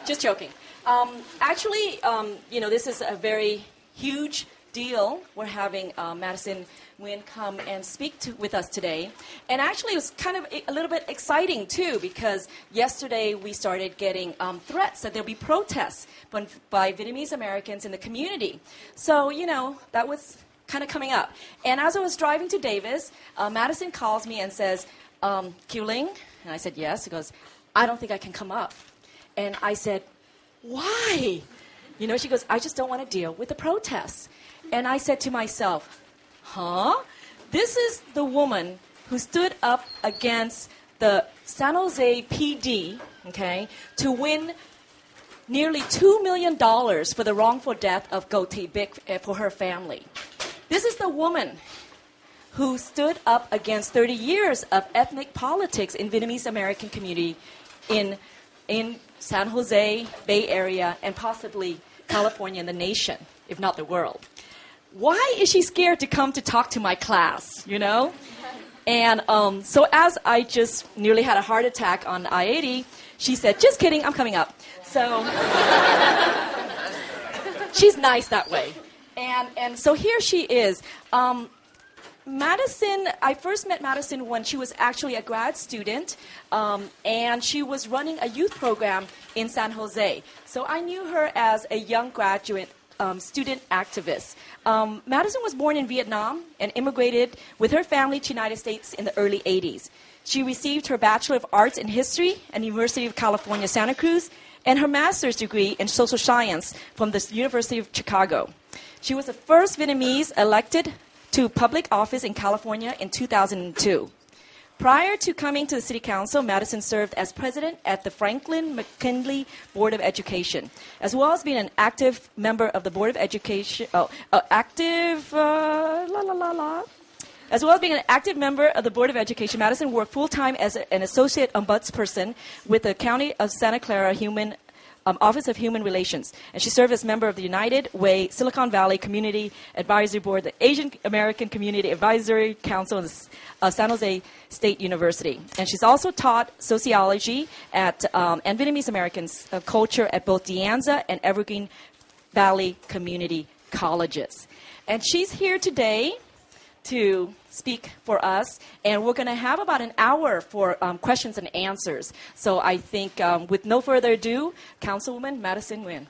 Just joking. Actually, this is a very huge deal. We're having Madison Nguyen come and speak with us today. And actually, it was kind of a little bit exciting, too, because yesterday we started getting threats that there'll be protests by Vietnamese Americans in the community. So, that was kind of coming up. And as I was driving to Davis, Madison calls me and says, Kieu Linh? And I said, yes. He goes, I don't think I can come up. And I said, why? She goes, I just don't want to deal with the protests. And I said to myself, this is the woman who stood up against the San Jose PD, to win nearly $2 million for the wrongful death of Go Tay Bic for her family. This is the woman who stood up against 30 years of ethnic politics in Vietnamese American community in San Jose, Bay Area, and possibly California and the nation, if not the world. Why is she scared to come to talk to my class, And so as I just nearly had a heart attack on I-80, she said, just kidding, I'm coming up. So she's nice that way. And so here she is. Madison, I first met Madison when she was actually a grad student, and she was running a youth program in San Jose. So I knew her as a young graduate student activist. Madison was born in Vietnam and immigrated with her family to the United States in the early 80s. She received her Bachelor of Arts in History at the University of California, Santa Cruz, and her master's degree in social science from the University of Chicago. She was the first Vietnamese elected to public office in California in 2002. Prior to coming to the City Council, Madison served as president at the Franklin McKinley Board of Education, as well as being an active member of the Board of Education, As well as being an active member of the Board of Education, Madison worked full-time as an associate ombudsperson with the County of Santa Clara Office of Human Relations. And she served as member of the United Way Silicon Valley Community Advisory Board, the Asian American Community Advisory Council of San Jose State University. And she's also taught sociology and Vietnamese American culture at both De Anza and Evergreen Valley Community Colleges. And she's here today to speak for us, and we're going to have about an hour for questions and answers. So I think with no further ado, Councilwoman Madison Nguyen.